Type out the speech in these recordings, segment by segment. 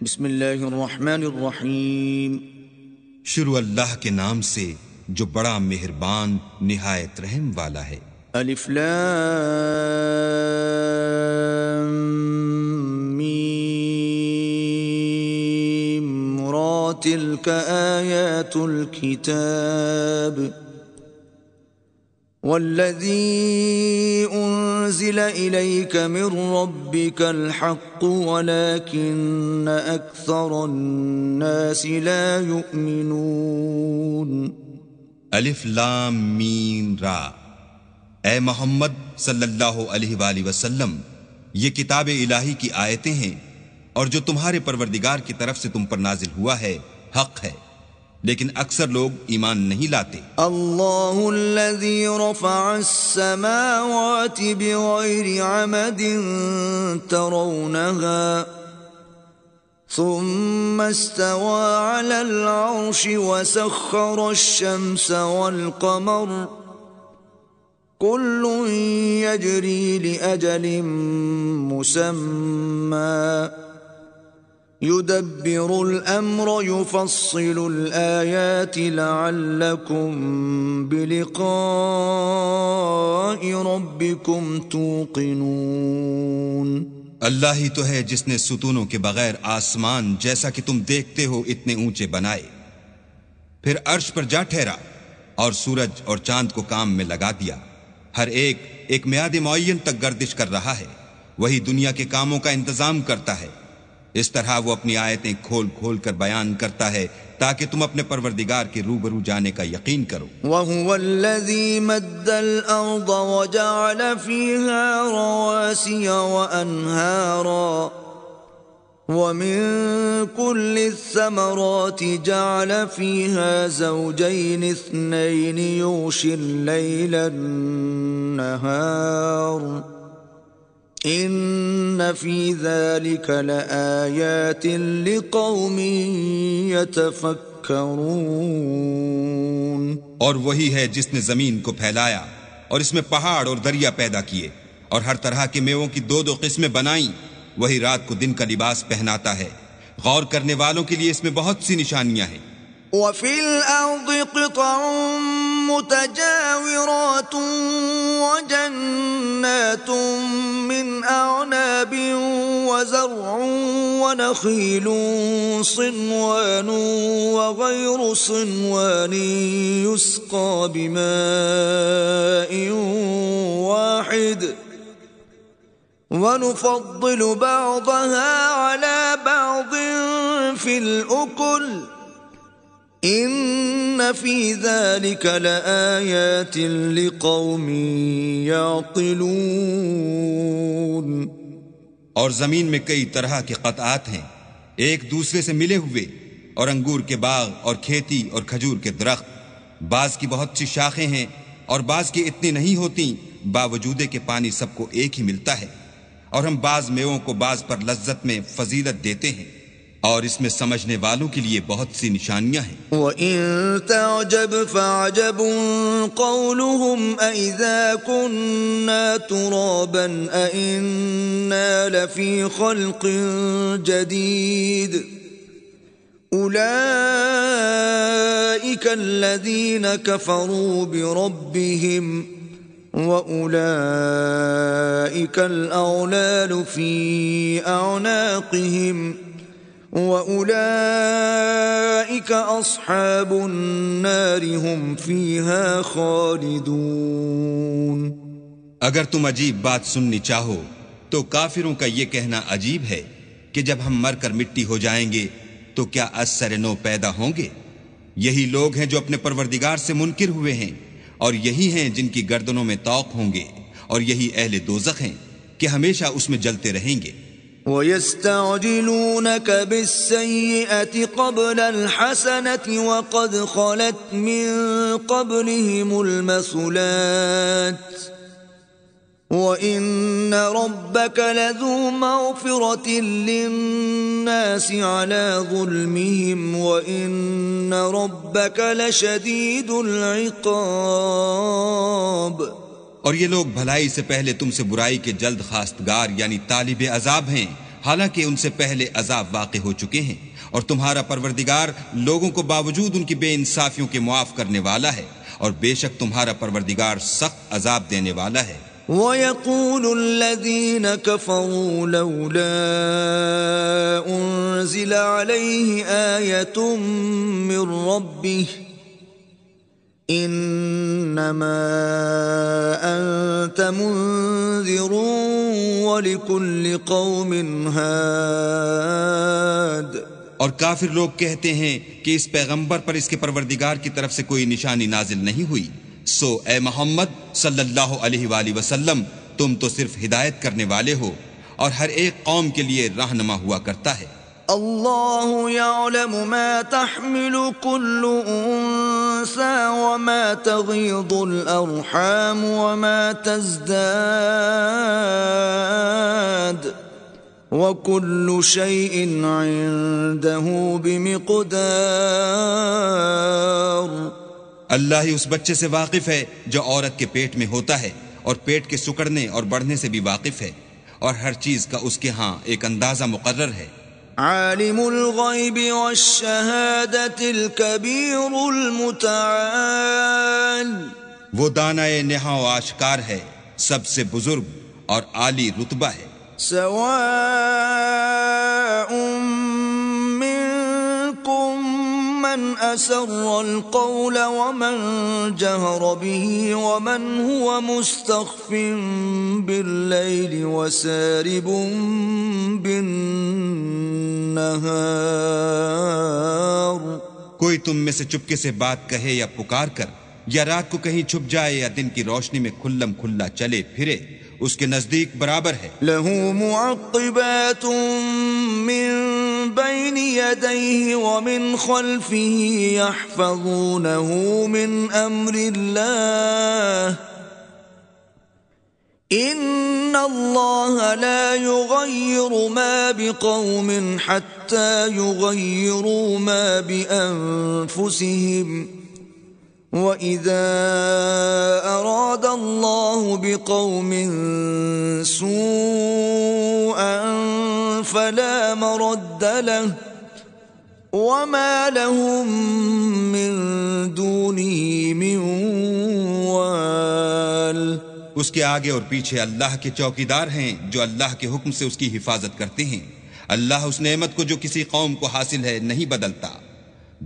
بسم اللہ الرحمن الرحیم۔ شروع اللہ کے نام سے جو بڑا مہربان نہایت رحم والا ہے۔ الف لام میم را تلک آیات الكتاب والذی انزل الیک من ربک الحق ولکن اکثر الناس لا یؤمنون۔ الف لام میم را، اے محمد صلی اللہ علیہ وآلہ وسلم، یہ کتاب الہی کی آیتیں ہیں اور جو تمہارے پروردگار کی طرف سے تم پر نازل ہوا ہے حق ہے، لیکن اکثر لوگ ایمان نہیں لاتے۔ اللہ الذی رفع السماوات بغیر عمد ترونها ثم استوى على العرش وسخر الشمس والقمر كل يجري لأجل مسمى يدبر الأمر يفصل الآيات لعلكم بلقاء ربكم توقنون۔ اللہ ہی تو ہے جس نے ستونوں کے بغیر آسمان جیسا کہ تم دیکھتے ہو اتنے اونچے بنائے، پھر عرش پر جا ٹھہرا اور سورج اور چاند کو کام میں لگا دیا، ہر ایک میعاد معین تک گردش کر رہا ہے، وہی دنیا کے کاموں کا انتظام کرتا ہے۔ اس طرح وہ اپنی آیتیں کھول کھول کر بیان کرتا ہے تاکہ تم اپنے پروردگار کے روبرو جانے کا یقین کرو۔ وَهُوَ الَّذِي مَدَّ الْأَرْضَ وَجَعَلَ فِيهَا رَوَاسِيَ وَأَنْهَارًا وَمِن كُلِّ الثَّمَرَاتِ جَعَلَ فِيهَا زَوْجَيْنِ اثْنَيْنِ يُغْشِي اللَّيْلَ النَّهَارَ ان فی ذلک لآیات لقوم یتفکرون۔ اور وہی ہے جس نے زمین کو پھیلایا اور اس میں پہاڑ اور دریا پیدا کیے اور ہر طرح کے میووں کی دو قسمیں بنائیں، وہی رات کو دن کا لباس پہناتا ہے، غور کرنے والوں کے لیے اس میں بہت سی نشانیاں ہیں۔ وَفِي الْأَرْضِ قِطَعٌ مُتَجَاوِرَاتٌ وَجَنَّاتٌ مِّنْ أَعْنَابٍ وَزَرْعٌ وَنَخِيلٌ صِنْوَانٌ وَغَيْرُ صِنْوَانٍ يُسْقَى بِمَاءٍ وَاحِدٍ وَنُفَضِّلُ بَعْضَهَا عَلَى بَعْضٍ فِي الْأُكُلِ ان فی ذلک لآیات لقوم یعقلون۔ اور زمین میں کئی طرح کے قطعات ہیں، ایک دوسرے سے ملے ہوئے، اور انگور کے باغ اور کھیتی اور کھجور کے درخت، بعض کی بہت سی شاخیں ہیں اور بعض کی اتنی نہیں ہوتی، باوجود کہ پانی سب کو ایک ہی ملتا ہے، اور ہم بعض میووں کو بعض پر لذت میں فضیلت دیتے ہیں، اور اس میں سمجھنے والوں کے لیے بہت سی نشانیاں ہیں۔ وَإِن تَعْجَبْ فَعَجَبٌ قَوْلُهُمْ أَإِذَا كُنَّا تُرَابًا أَإِنَّا لَفِي خَلْقٍ جَدِيدٍ أُولَئِكَ الَّذِينَ كَفَرُوا بِرَبِّهِمْ وَأُولَئِكَ الْأَغْلَالُ فِي أَعْنَاقِهِمْ وَأُولَئِكَ أَصْحَابُ النَّارِ هُمْ فِيهَا خَالِدُونَ۔ اگر تم عجیب بات سننی چاہو تو کافروں کا یہ کہنا عجیب ہے کہ جب ہم مر کر مٹی ہو جائیں گے تو کیا از سر نو پیدا ہوں گے؟ یہی لوگ ہیں جو اپنے پروردگار سے منکر ہوئے ہیں، اور یہی ہیں جن کی گردنوں میں طوق ہوں گے، اور یہی اہل دوزخ ہیں کہ ہمیشہ اس میں جلتے رہیں گے۔ وَيَسْتَعْجِلُونَكَ بِالسَّيِّئَةِ قَبْلَ الْحَسَنَةِ وَقَدْ خَلَتْ مِن قَبْلِهِمُ الْمَثُلَاتُ وَإِنَّ رَبَّكَ لَذُو مَغْفِرَةٍ لِلنَّاسِ عَلَى ظُلْمِهِمْ وَإِنَّ رَبَّكَ لَشَدِيدُ الْعِقَابِ۔ اور یہ لوگ بھلائی سے پہلے تم سے برائی کے جلد خواستگار یعنی طالب عذاب ہیں، حالانکہ ان سے پہلے عذاب واقع ہو چکے ہیں، اور تمہارا پروردگار لوگوں کو باوجود ان کی بے انصافیوں کے معاف کرنے والا ہے، اور بے شک تمہارا پروردگار سخت عذاب دینے والا ہے۔ وَيَقُولُ الَّذِينَ كَفَرُوا لَوْلَا أُنزِلَ عَلَيْهِ آيَةٌ مِّن رَّبِّهِ إِنَّمَا أَنتَ مُنذِرٌ وَلِكُلِّ قَوْمٍ هَادٍ۔ اور کافر لوگ کہتے ہیں کہ اس پیغمبر پر اس کے پروردگار کی طرف سے کوئی نشانی نازل نہیں ہوئی، سو اے محمد صلی اللہ علیہ وآلہ وسلم تم تو صرف ہدایت کرنے والے ہو، اور ہر ایک قوم کے لیے رہنما ہوا کرتا ہے۔ اللہ یعلم ما تحمل كل انثى وما تغیض الارحام وما تزداد وكل شيء عنده بمقدار۔ اللہ ہی اس بچے سے واقف ہے جو عورت کے پیٹ میں ہوتا ہے، اور پیٹ کے سکڑنے اور بڑھنے سے بھی واقف ہے، اور ہر چیز کا اس کے ہاں ایک اندازہ مقرر ہے۔ عالم الغیب والشہادۃ الکبیر المتعال۔ وہ دانائے نہا و آشکار ہے، سب سے بزرگ اور عالی رتبہ ہے۔ سواء منکم من اسر القول ومن جہر به ومن هو مستخف باللیل وسارب بالنہار۔ کوئی تم میں سے چپکے سے بات کہے یا پکار کر، یا رات کو کہیں چھپ جائے یا دن کی روشنی میں کھلم کھلا چلے پھرے، اس کے نزدیک برابر ہے۔ لہ معقبات من بین یدیہ ومن خلفہ یحفظونہ من امر اللہ، ان اللہ لا یغیر ما بقوم حتی یغیروا ما بانفسہم، وَإِذَا أَرَادَ اللَّهُ بِقَوْمٍ سُوءًا فَلَا مَرَدَّ لَهُ وَمَا لَهُم مِّن دُونِهِ مِن وَالٍ۔ اس کے آگے اور پیچھے اللہ کے چوکیدار ہیں جو اللہ کے حکم سے اس کی حفاظت کرتے ہیں۔ اللہ اس نعمت کو جو کسی قوم کو حاصل ہے نہیں بدلتا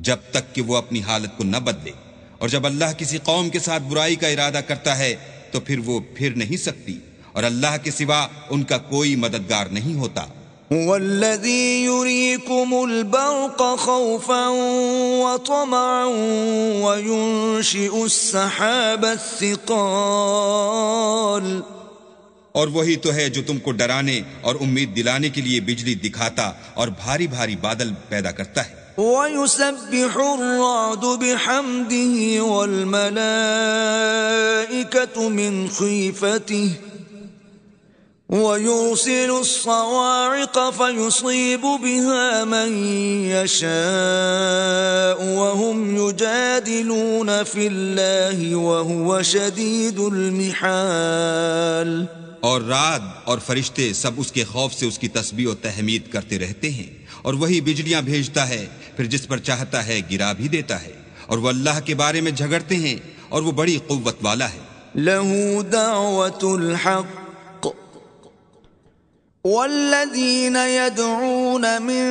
جب تک کہ وہ اپنی حالت کو نہ بدلے، اور جب اللہ کسی قوم کے ساتھ برائی کا ارادہ کرتا ہے تو پھر وہ پھر نہیں سکتی، اور اللہ کے سوا ان کا کوئی مددگار نہیں ہوتا۔ هو الذی یریکم البرق خوفا وطمعا وینشئ السحاب الثقال۔ اور وہی تو ہے جو تم کو ڈرانے اور امید دلانے کے لیے بجلی دکھاتا اور بھاری بھاری بادل پیدا کرتا ہے۔ وَيُسَبِّحُ الرَّعْدُ بِحَمْدِهِ وَالْمَلَائِكَةُ مِنْ خِيفَتِهِ وَيُرْسِلُ الصَّوَاعِقَ فَيُصِيبُ بِهَا مَنْ يَشَاءُ وَهُمْ يُجَادِلُونَ فِي اللَّهِ وَهُوَ شَدِيدُ الْمِحَالِ۔ اور رعد اور فرشتے سب اس کے خوف سے اس کی تسبیح و تحمید کرتے رہتے ہیں، اور وہی بجلیاں بھیجتا ہے، پھر جس پر چاہتا ہے گرا بھی دیتا ہے، اور وہ اللہ کے بارے میں جھگڑتے ہیں، اور وہ بڑی قوت والا ہے۔ لَهُ دَعْوَةُ الْحَقِّ وَالَّذِينَ يَدْعُونَ مِن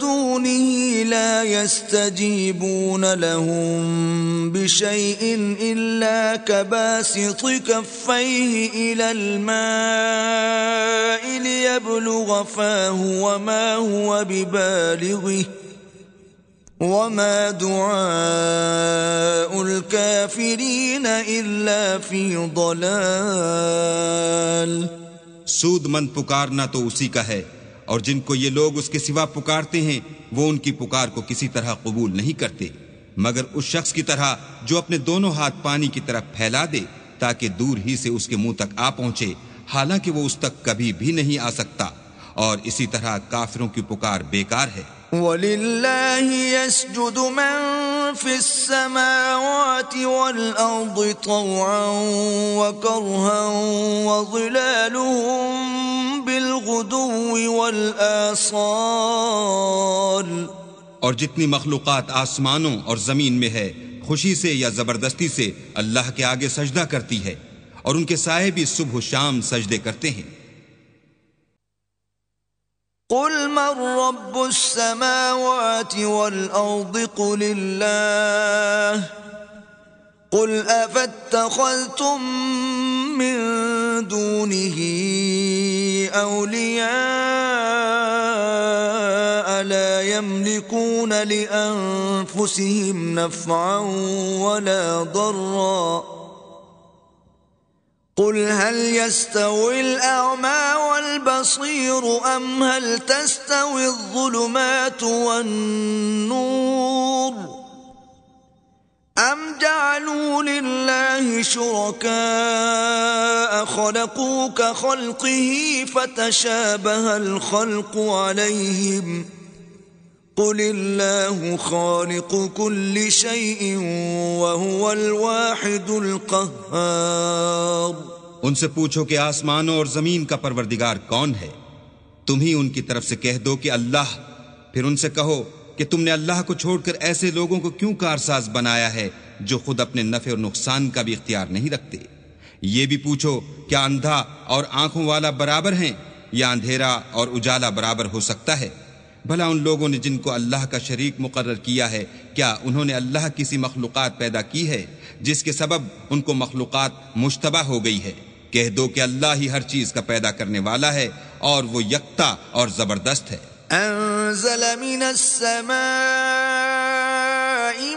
دُونِهِ لَا يَسْتَجِيبُونَ لَهُم بِشَيْءٍ إِلَّا كَبَاسِطِ كَفَّيْهِ إِلَى الْمَاءِ لِيَبْلُغَ فَاهُ وَمَا هُوَ بِبَالِغِهِ وَمَا دُعَاءُ الْكَافِرِينَ إِلَّا فِي ضَلَالٍ۔ سود مند پکارنا تو اسی کا ہے، اور جن کو یہ لوگ اس کے سوا پکارتے ہیں وہ ان کی پکار کو کسی طرح قبول نہیں کرتے، مگر اس شخص کی طرح جو اپنے دونوں ہاتھ پانی کی طرف پھیلا دے تاکہ دور ہی سے اس کے منہ تک آ پہنچے، حالانکہ وہ اس تک کبھی بھی نہیں آ سکتا، اور اسی طرح کافروں کی پکار بیکار ہے۔ وَلِلَّهِ يَسْجُدُ مَن فِي السَّمَاوَاتِ وَالْأَرْضِ طَوْعًا وَكَرْهًا وَظِلَالُهُم بالغدو والآصال. اور جتنی مخلوقات آسمانوں اور زمین میں ہے خوشی سے یا زبردستی سے اللہ کے آگے سجدہ کرتی ہے، اور ان کے سائے بھی صبح و شام سجدے کرتے ہیں۔ قل من رب السماوات والأرض قل الله قل أفاتخذتم من دونه أولياء لا يملكون لأنفسهم نفعا ولا ضرا قل هل يستوي الأعمى والبصير أم هل تستوي الظلمات والنور أم جعلوا لله شركاء خلقوا كخلقه فتشابه الخلق عليهم قل الله خالق كل شيء وهو الواحد القهار۔ ان سے پوچھو کہ آسمانوں اور زمین کا پروردگار کون ہے؟ تم ہی ان کی طرف سے کہہ دو کہ اللہ۔ پھر ان سے کہو کہ تم نے اللہ کو چھوڑ کر ایسے لوگوں کو کیوں کارساز بنایا ہے جو خود اپنے نفع اور نقصان کا بھی اختیار نہیں رکھتے؟ یہ بھی پوچھو کیا اندھا اور آنکھوں والا برابر ہیں یا اندھیرا اور اجالا برابر ہو سکتا ہے؟ بھلا ان لوگوں نے جن کو اللہ کا شریک مقرر کیا ہے کیا انہوں نے اللہ کسی مخلوقات پیدا کی ہے جس کے سبب ان کو مخلوقات مشتبہ ہو گئی ہے؟ کہہ دو کہ اللہ ہی ہر چیز کا پیدا کرنے والا ہے اور وہ یکتا اور زبردست ہے۔ انزل من السماء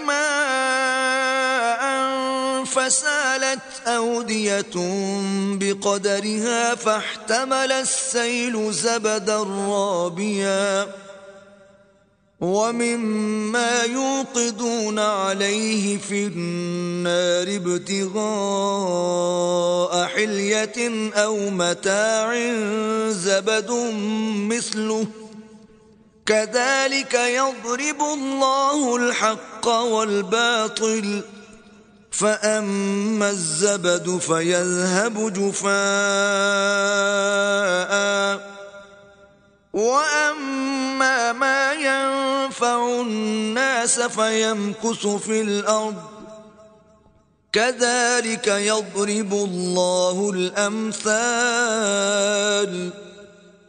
ماء فسالت أودية بقدرها فاحتمل السيل زبدا رابيا ومما يوقدون عليه في النار ابتغاء حلية أو متاع زبد مثله كذلك يضرب الله الحق والباطل فأما الزبد فيذهب جفاء وأما ما ينفع الناس فيمكث في الأرض كذلك يضرب الله الأمثال۔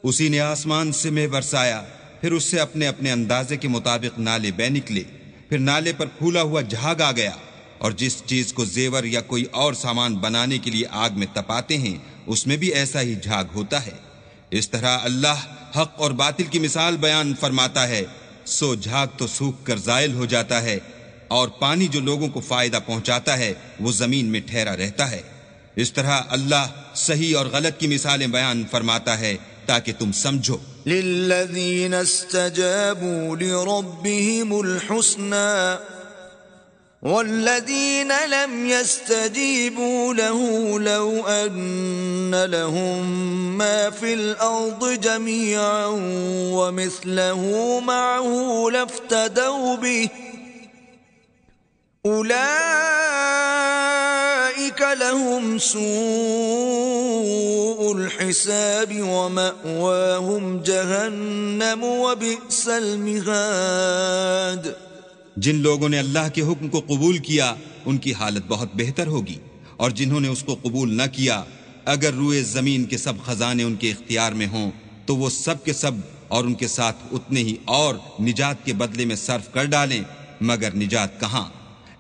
اسی نے آسمان سے مے برسایا، پھر اس سے اپنے اپنے اندازے کے مطابق نالے بہ نکلے، پھر نالے پر پھولا ہوا جھاگ آ گیا، اور جس چیز کو زیور یا کوئی اور سامان بنانے کے لیے آگ میں تپاتے ہیں اس میں بھی ایسا ہی جھاگ ہوتا ہے۔ اس طرح اللہ حق اور باطل کی مثال بیان فرماتا ہے، سو جھاگ تو سوکھ کر زائل ہو جاتا ہے، اور پانی جو لوگوں کو فائدہ پہنچاتا ہے وہ زمین میں ٹھہرا رہتا ہے۔ اس طرح اللہ صحیح اور غلط کی مثالیں بیان فرماتا ہے تاکہ تم سمجھو۔ للذین استجابوا لربهم الحسنى والذين لم يستجيبوا له لو أن لهم ما في الأرض جميعا ومثله معه لافتدوا به أولئك لهم سوء الحساب ومأواهم جهنم وبئس المهاد۔ جن لوگوں نے اللہ کے حکم کو قبول کیا ان کی حالت بہت بہتر ہوگی، اور جنہوں نے اس کو قبول نہ کیا اگر روئے زمین کے سب خزانے ان کے اختیار میں ہوں تو وہ سب کے سب اور ان کے ساتھ اتنے ہی اور نجات کے بدلے میں صرف کر ڈالیں، مگر نجات کہاں؟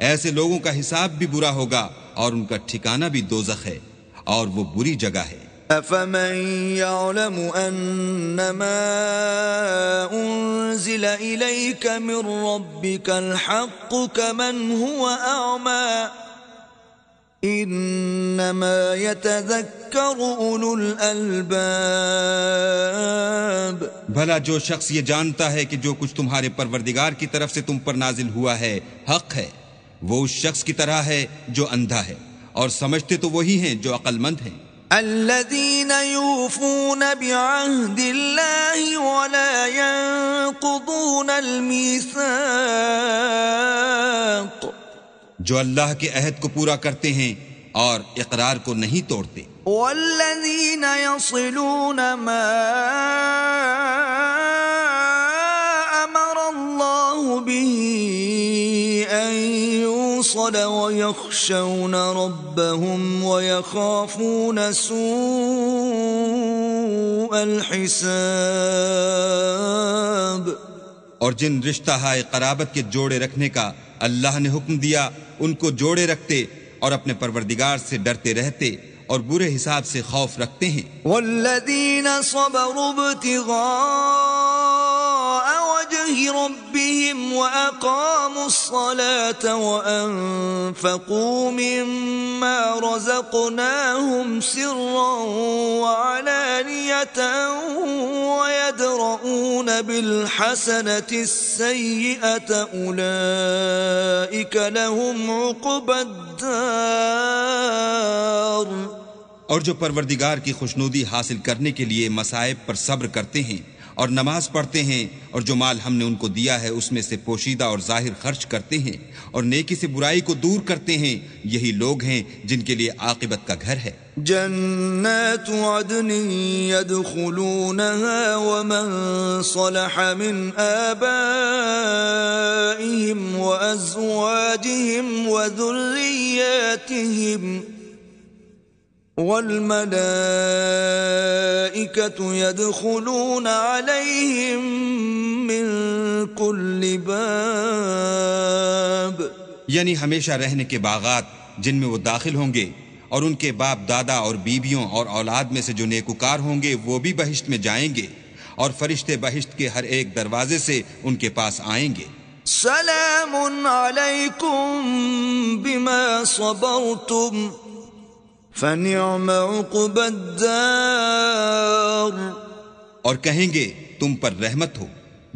ایسے لوگوں کا حساب بھی برا ہوگا اور ان کا ٹھکانہ بھی دوزخ ہے، اور وہ بری جگہ ہے۔ أَفَمَن يَعْلَمُ أَنَّمَا أُنزِلَ إِلَيْكَ مِن رَّبِّكَ الْحَقُّ كَمَنْ هُوَ أَعْمَى إِنَّمَا يَتَذَكَّرُ أُولُو الْأَلْبَابِ۔ بھلا جو شخص یہ جانتا ہے کہ جو کچھ تمہارے پروردگار کی طرف سے تم پر نازل ہوا ہے حق ہے، وہ اس شخص کی طرح ہے جو اندھا ہے، اور سمجھتے تو وہی ہیں جو عقل مند ہیں۔ الذين يوفون بعهد الله ولا ينقضون الميثاق، جو اللہ کے عہد کو پورا کرتے ہیں اور اقرار کو نہیں توڑتے. والذین یصلون ما امر اللہ به ان یوصل ویخشون ربهم ویخافون سوء الحساب. اور جن رشتہ ہائے قرابت کے جوڑے رکھنے کا اللہ نے حکم دیا ان کو جوڑے رکھتے اور اپنے پروردگار سے ڈرتے رہتے اور برے حساب سے خوف رکھتے ہیں. والذین صبروا ابتغاء وجه ربهم وأقاموا الصلاة وأنفقوا مما رزقناهم سرا وعلانية ويدرؤون بالحسنة السيئة أولئك لهم عقبى الدار. اور جو پروردگار کی خوشنودی حاصل کرنے کے لیے مصائب پر صبر کرتے ہیں اور نماز پڑھتے ہیں اور جو مال ہم نے ان کو دیا ہے اس میں سے پوشیدہ اور ظاہر خرچ کرتے ہیں اور نیکی سے برائی کو دور کرتے ہیں، یہی لوگ ہیں جن کے لیے عاقبت کا گھر ہے. جنات عدن يدخلونها ومن صلح من آبائهم وأزواجهم وذرياتهم والملائكة يدخلون عليهم من كل باب. یعنی ہمیشہ رہنے کے باغات جن میں وہ داخل ہوں گے اور ان کے باپ دادا اور بیویوں اور اولاد میں سے جو نیکوکار ہوں گے وہ بھی بہشت میں جائیں گے اور فرشتے بہشت کے ہر ایک دروازے سے ان کے پاس آئیں گے. سلام علیکم بما صبرتم فنعم عقبى الدار. اور کہیں گے تم پر رحمت ہو،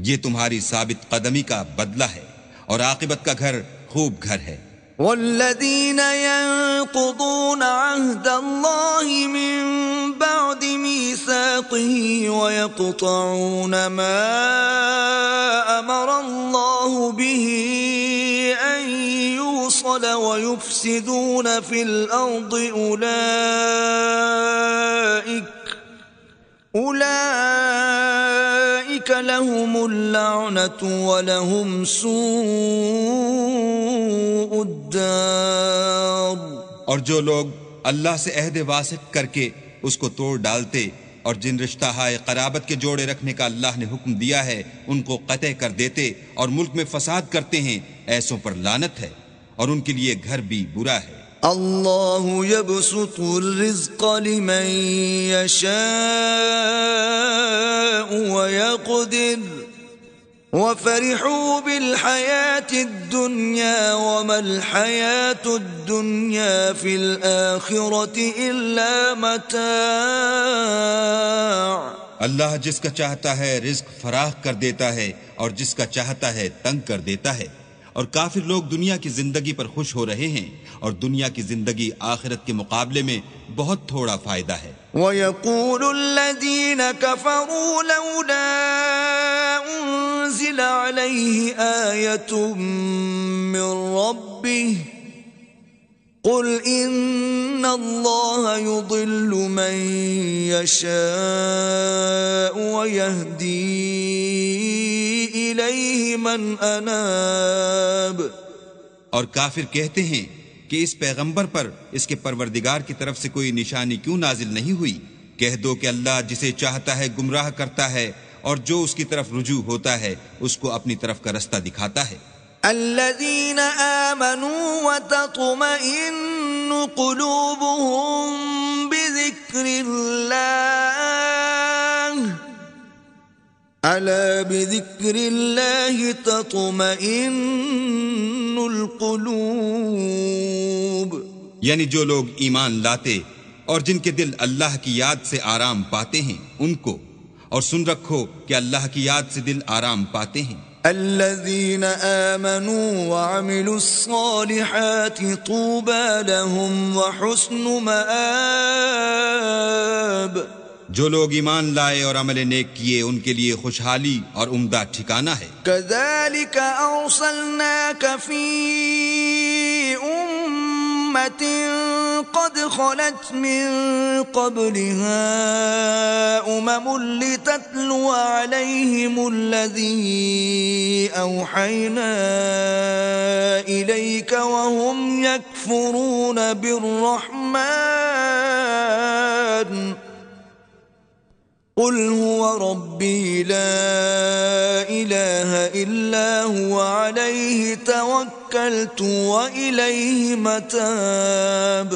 یہ تمہاری ثابت قدمی کا بدلہ ہے اور عاقبت کا گھر خوب گھر ہے. والذین ينقضون عهد الله من بعد ميثاقه ويقطعون ما أمر الله به أن يوصل ويفسدون في الأرض أولئك لهم اللعنة ولهم سوء الدار. اور جو لوگ اللہ سے عہد واسق کر کے اس کو توڑ ڈالتے اور جن رشتہ ہائے قرابت کے جوڑے رکھنے کا اللہ نے حکم دیا ہے ان کو قطع کر دیتے اور ملک میں فساد کرتے ہیں، ایسوں پر لعنت ہے اور ان کے لیے گھر بھی برا ہے. اللہ يبسط الرزق لمن يشاء ويقدر وفرحوا بالحياة الدنيا وما الحياة الدنيا في الآخرة إلا متاع. اللہ جس کا چاہتا ہے رزق فراخ کر دیتا ہے اور جس کا چاہتا ہے تنگ کر دیتا ہے، اور کافر لوگ دنیا کی زندگی پر خوش ہو رہے ہیں اور دنیا کی زندگی آخرت کے مقابلے میں بہت تھوڑا فائدہ ہے. وَيَقُولُ الَّذِينَ كَفَرُوا لَوْلَا أُنزِلَ عَلَيْهِ آيَةٌ مِّن رَّبِّهِ قُلْ إِنَّ اللَّهَ يُضِلُّ مَن يَشَاءُ وَيَهْدِي إِلَيْهِ مَنْ أَنَابَ. اور کافر کہتے ہیں کہ اس پیغمبر پر اس کے پروردگار کی طرف سے کوئی نشانی کیوں نازل نہیں ہوئی؟ کہہ دو کہ اللہ جسے چاہتا ہے گمراہ کرتا ہے اور جو اس کی طرف رجوع ہوتا ہے اس کو اپنی طرف کا رستہ دکھاتا ہے. الذين آمنوا وتطمئن قلوبهم بذكر الله ألا بذكر الله تطمئن القلوب. یعنی جو لوگ ایمان لاتے اور جن کے دل اللہ کی یاد سے آرام پاتے ہیں ان کو، اور سن رکھو کہ اللہ کی یاد سے دل آرام پاتے ہیں. الذين آمنوا وعملوا الصالحات طوبى لهم وحسن مآب. جو لوگ ایمان لائے اور عمل نیک کیے ان کے لیے خوشحالی اور عمدہ ٹھکانہ ہے. كذلك أرسلناك في أمة أمة قد خلت من قبلها أمم لتتلو عليهم الذي أوحينا إليك وهم يكفرون بالرحمن قل هو ربي لا إله إلا هو عليه توكلت وإليه متاب.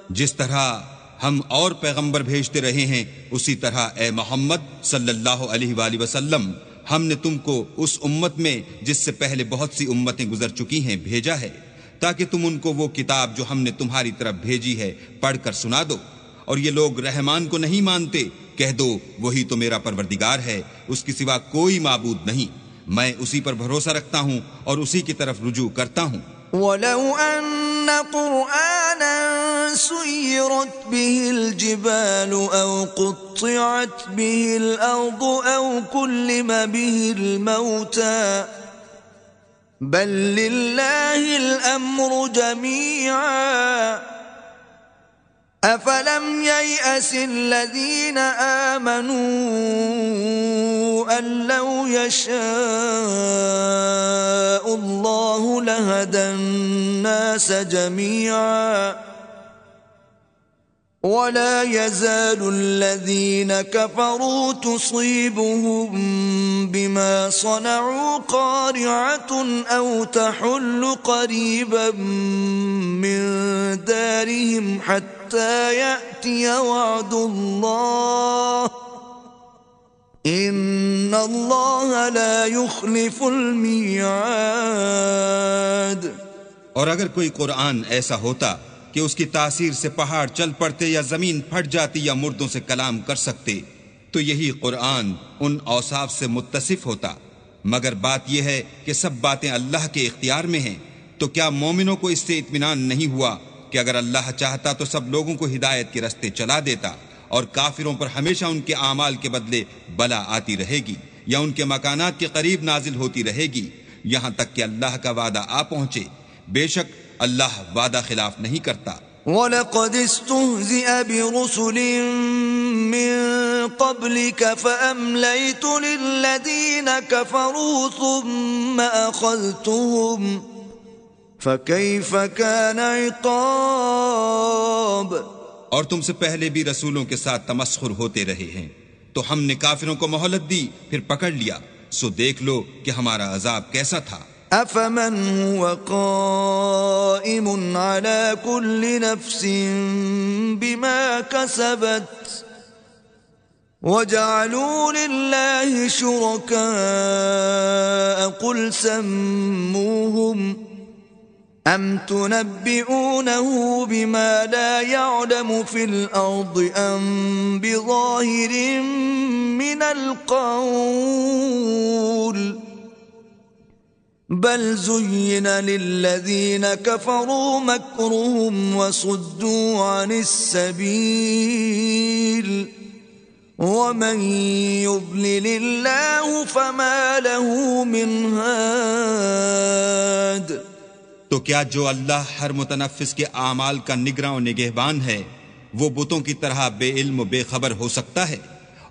جس طرح ہم اور پیغمبر بھیجتے رہے ہیں اسی طرح اے محمد صلی اللہ علیہ وآلہ وسلم ہم نے تم کو اس امت میں جس سے پہلے بہت سی امتیں گزر چکی ہیں بھیجا ہے تاکہ تم ان کو وہ کتاب جو ہم نے تمہاری طرف بھیجی ہے پڑھ کر سنا دو. اور یہ لوگ رحمان کو نہیں مانتے، کہہ دو وہی تو میرا پروردگار ہے، اس کے سوا کوئی معبود نہیں، میں اسی پر بھروسہ رکھتا ہوں اور اسی کی طرف رجوع کرتا ہوں. وَلَوْ أَنَّ قُرْآنًا سُيِّرَتْ بِهِ الْجِبَالُ أَوْ قُطِّعَتْ بِهِ الْأَرْضُ أَوْ كُلِّمَ بِهِ الْمَوْتَى بَلْ لِلَّهِ الْأَمْرُ جَمِيعًا أَفَلَمْ يَيْأَسِ الَّذِينَ آمَنُوا أَن لَّوْ يَشَاءُ اللَّهُ لَهَدَى النَّاسَ جَمِيعًا وَلَا يَزَالُ الَّذِينَ كَفَرُوا تُصِيبُهُم بِمَا صَنَعُوا قَارِعَةٌ أَوْ تَحُلُّ قَرِيبًا مِّن دَارِهِمْ حَتَّى يَأْتِيَ وَعْدُ اللَّهِ إِنَّ اللَّهَ لَا يُخْلِفُ الْمِيعَادَ. اور اگر کوئی قرآن ایسا ہوتا کہ اس کی تاثیر سے پہاڑ چل پڑتے یا زمین پھٹ جاتی یا مردوں سے کلام کر سکتے تو یہی قرآن ان اوصاف سے متصف ہوتا، مگر بات یہ ہے کہ سب باتیں اللہ کے اختیار میں ہیں. تو کیا مومنوں کو اس سے اطمینان نہیں ہوا کہ اگر اللہ چاہتا تو سب لوگوں کو ہدایت کے راستے چلا دیتا، اور کافروں پر ہمیشہ ان کے اعمال کے بدلے بلا آتی رہے گی یا ان کے مکانات کے قریب نازل ہوتی رہے گی یہاں تک کہ اللہ کا وعدہ آ پہنچے. بے شک اللہ وعدہ خلاف نہیں کرتا. وَلَقَدِ اسْتُهْزِئَ بِرُسُلٍ مِّن قَبْلِكَ فَأَمْلَيْتُ لِلَّذِينَ كَفَرُوا ثُمَّ أَخَذْتُهُمْ فَكَيْفَ كَانَ عِقَابِ. اور تم سے پہلے بھی رسولوں کے ساتھ تمسخر ہوتے رہے ہیں تو ہم نے کافروں کو مہلت دی پھر پکڑ لیا، سو دیکھ لو کہ ہمارا عذاب کیسا تھا. أَفَمَنْ هُوَ قَائِمٌ عَلَى كُلِّ نَفْسٍ بِمَا كَسَبَتْ وَجَعَلُوا لِلَّهِ شُرَكَاءَ قُلْ سَمُّوهُمْ أَمْ تُنَبِّئُونَهُ بِمَا لَا يَعْلَمُ فِي الْأَرْضِ أَمْ بِظَاهِرٍ مِّنَ الْقَوْلِ بل زين للذين كفروا مكرهم وصدوا عن السبيل ومن يضلل الله فما له من هاد. تو کیا جو اللہ ہر متنفس کے اعمال کا نگراں و نگہبان ہے وہ بتوں کی طرح بے علم و بے خبر ہو سکتا ہے؟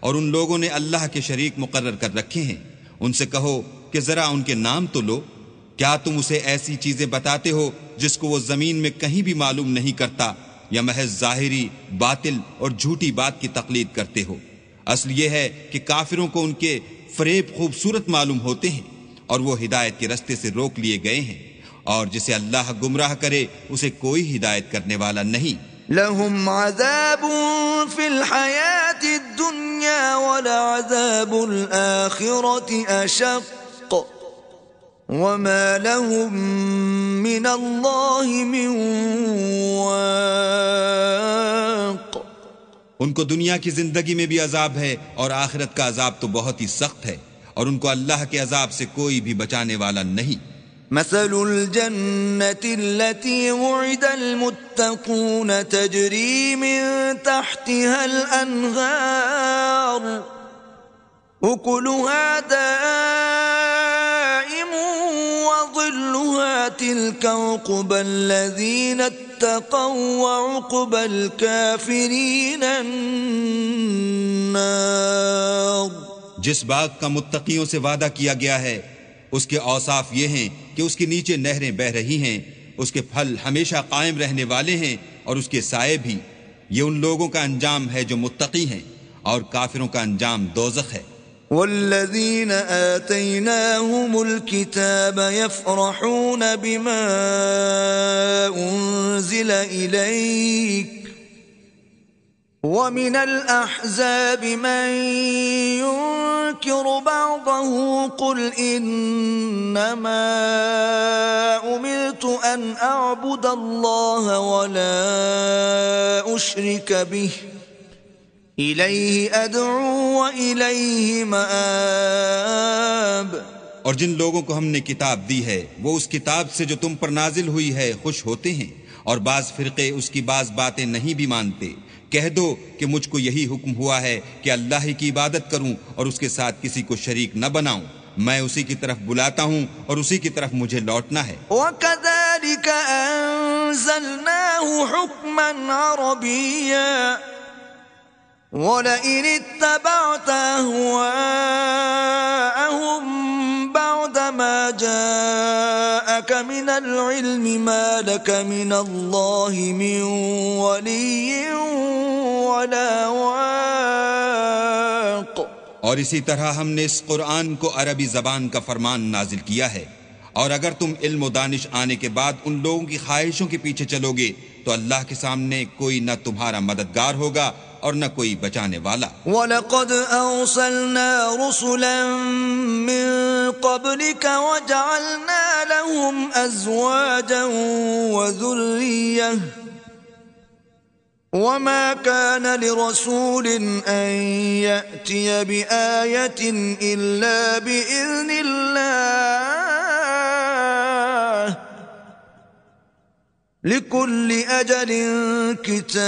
اور ان لوگوں نے اللہ کے شریک مقرر کر رکھے ہیں. ان سے کہو کہ ذرا ان کے نام تو لو. کیا تم اسے ایسی چیزیں بتاتے ہو جس کو وہ زمین میں کہیں بھی معلوم نہیں کرتا، یا محض ظاہری باطل اور جھوٹی بات کی تقلید کرتے ہو؟ اصل یہ ہے کہ کافروں کو ان کے فریب خوبصورت معلوم ہوتے ہیں اور وہ ہدایت کے رستے سے روک لیے گئے ہیں، اور جسے اللہ گمراہ کرے اسے کوئی ہدایت کرنے والا نہیں. لهم عذاب في الحياة الدنيا ولعذاب الآخرة أشق وما لهم من الله من واق. ان کو دنیا کی زندگی میں بھی عذاب ہے اور آخرت کا عذاب تو بہت ہی سخت ہے، اور ان کو اللہ کے عذاب سے کوئی بھی بچانے والا نہیں. مثل الجنة التي وعد المتقون تجري من تحتها الأنهار أكلها دائم وظلها تلك عقبى الذين اتقوا وعقبى الكافرين النار۔ جس باغ کا متقیوں سے وعدہ کیا گیا ہے اس کے اوصاف یہ ہیں کہ اس کے نیچے نہریں بہہ رہی ہیں، اس کے پھل ہمیشہ قائم رہنے والے ہیں اور اس کے سائے بھی۔ یہ ان لوگوں کا انجام ہے جو متقی ہیں، اور کافروں کا انجام دوزخ ہے۔ والذين آتيناهم الكتاب يفرحون بما أنزل إليك ومن الأحزاب من ينكر بعضه قل إنما أمرت أن أعبد الله ولا أشرك به إليه أدعو وإليه مآب۔ اور جن لوگوں کو ہم نے کتاب دی ہے وہ اس کتاب سے جو تم پر نازل ہوئی ہے خوش ہوتے ہیں، اور بعض فرقے اس کی بعض باتیں نہیں بھی مانتے۔ کہہ دو کہ مجھ کو یہی حکم ہوا ہے کہ اللہ ہی کی عبادت کروں اور اس کے ساتھ کسی کو شریک نہ بناؤں، میں اسی کی طرف بلاتا ہوں اور اسی کی طرف مجھے لوٹنا ہے۔ وَكَذَلِكَ أَنزَلْنَاهُ حُكْمًا عَرَبِيًّا وَلَئِنِ اتَّبَعْتَ أَهْوَاءَهُمْ بَعْدَ مَا جَاءَكَ مِنَ الْعِلْمِ مَا لَكَ مِنَ اللَّهِ مِنْ وَلِيٍّ وَلَا وَاقٍ۔ اور اسی طرح ہم نے اس قرآن کو عربی زبان کا فرمان نازل کیا ہے، اور اگر تم علم و دانش آنے کے بعد ان لوگوں کی خواہشوں کے پیچھے چلو گے تو اللہ کے سامنے کوئی نہ تمہارا مددگار ہوگا اور نہ کوئی بچانے والا۔ وَلَقَدْ أَرْسَلْنَا رُسُلًا مِّن قَبْلِكَ وَجَعَلْنَا لَهُمْ أَزْوَاجًا وَذُرِّيَّةً وَمَا كَانَ لِرَسُولٍ أَن يَأْتِيَ بِآيَةٍ إِلَّا بِإِذْنِ اللَّهِ لِكُلِّ أَجَلٍ كِتَابٌ۔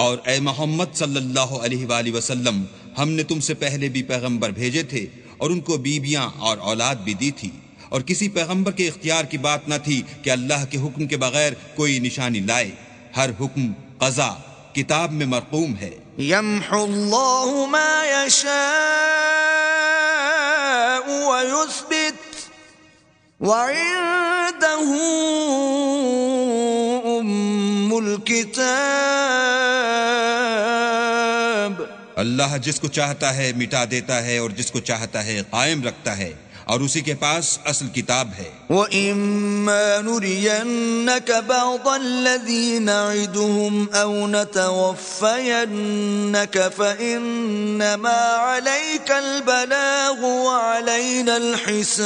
اور اے محمد صلی اللہ علیہ وآلہ وسلم، ہم نے تم سے پہلے بھی پیغمبر بھیجے تھے اور ان کو بیویاں اور اولاد بھی دی تھی، اور کسی پیغمبر کے اختیار کی بات نہ تھی کہ اللہ کے حکم کے بغیر کوئی نشانی لائے۔ ہر حکم قضا کتاب میں مرقوم ہے۔ يَمْحُو اللَّهُ مَا يَشَاءُ وَيُثْبِتُ وَعِندَهُ أُمُّ الْكِتَابِ۔ اللہ جس کو چاہتا ہے مٹا دیتا ہے اور جس کو چاہتا ہے قائم رکھتا ہے، اور اسی کے پاس اصل کتاب ہے۔ وَإِمَّا نُرِيَنَّكَ بَعْضَ الَّذِي نَعِدُهُمْ أَوْ نَتَوَفَّيَنَّكَ فَإِنَّمَا عَلَيْكَ الْبَلَاغُ وَعَلَيْنَا الْحِسَابُ۔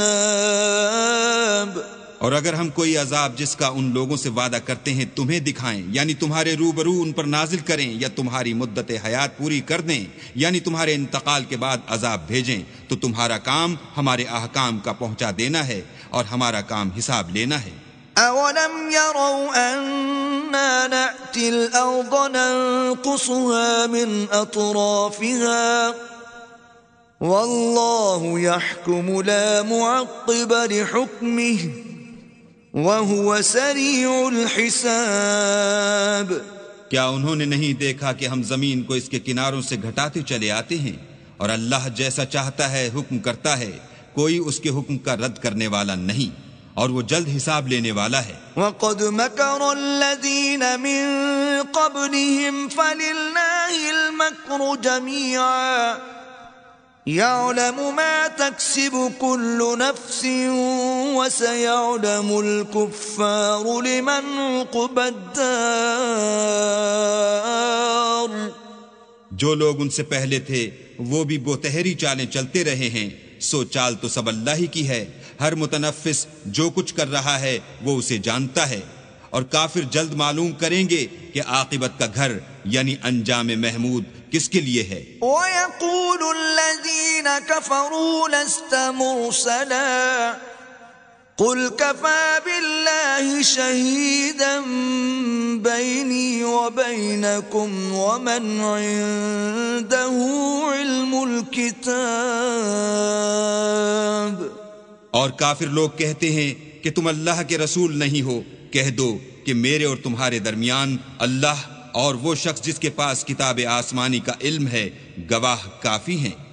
اور اگر ہم کوئی عذاب جس کا ان لوگوں سے وعدہ کرتے ہیں تمہیں دکھائیں، یعنی تمہارے روبرو ان پر نازل کریں، یا تمہاری مدت حیات پوری کر دیں، یعنی تمہارے انتقال کے بعد عذاب بھیجیں، تو تمہارا کام ہمارے احکام کا پہنچا دینا ہے اور ہمارا کام حساب لینا ہے۔ أَوَلَمْ يَرَوْا أَنَّا نَأْتِي الْأَرْضَ نَنقُصُهَا مِنْ أَطْرَافِهَا وَاللَّهُ يَحْكُمُ لَا مُعَقِّبَ لِحُكْمِهِ وَهُوَ سَرِيعُ الْحِسَابِ۔ کیا انہوں نے نہیں دیکھا کہ ہم زمین کو اس کے کناروں سے گھٹاتے چلے آتے ہیں، اور اللہ جیسا چاہتا ہے حکم کرتا ہے، کوئی اس کے حکم کا رد کرنے والا نہیں، اور وہ جلد حساب لینے والا ہے۔ وَقَدْ مَكَرَ الَّذِينَ مِن قَبْلِهِمْ فَلِلَّهِ الْمَكْرُ جَمِيعًا يَعْلَمُ مَا تَكْسِبُ كُلُّ نَفْسٍ وَسَيَعْلَمُ الْكُفَّارُ لِمَنْ عُقْبَى الدَّارِ۔ جو لوگ ان سے پہلے تھے وہ بھی بہتری چالیں چلتے رہے ہیں، سو چال تو سب اللہ ہی کی ہے، ہر متنفس جو کچھ کر رہا ہے وہ اسے جانتا ہے، اور کافر جلد معلوم کریں گے کہ عاقبت کا گھر یعنی انجام محمود کس کے لیے ہے۔ وَيَقُولُ الَّذِينَ كَفَرُوا لَسْتَ مُرْسَلًا قُلْ كَفَى بِاللَّهِ شَهِيدًا بَيْنِي وَبَيْنَكُمْ وَمَنْ عِندَهُ عِلْمُ الْكِتَابِ۔ اور کافر لوگ کہتے ہیں کہ تم اللہ کے رسول نہیں ہو، کہہ دو کہ میرے اور تمہارے درمیان اللہ اور وہ شخص جس کے پاس کتاب آسمانی کا علم ہے گواہ کافی ہیں۔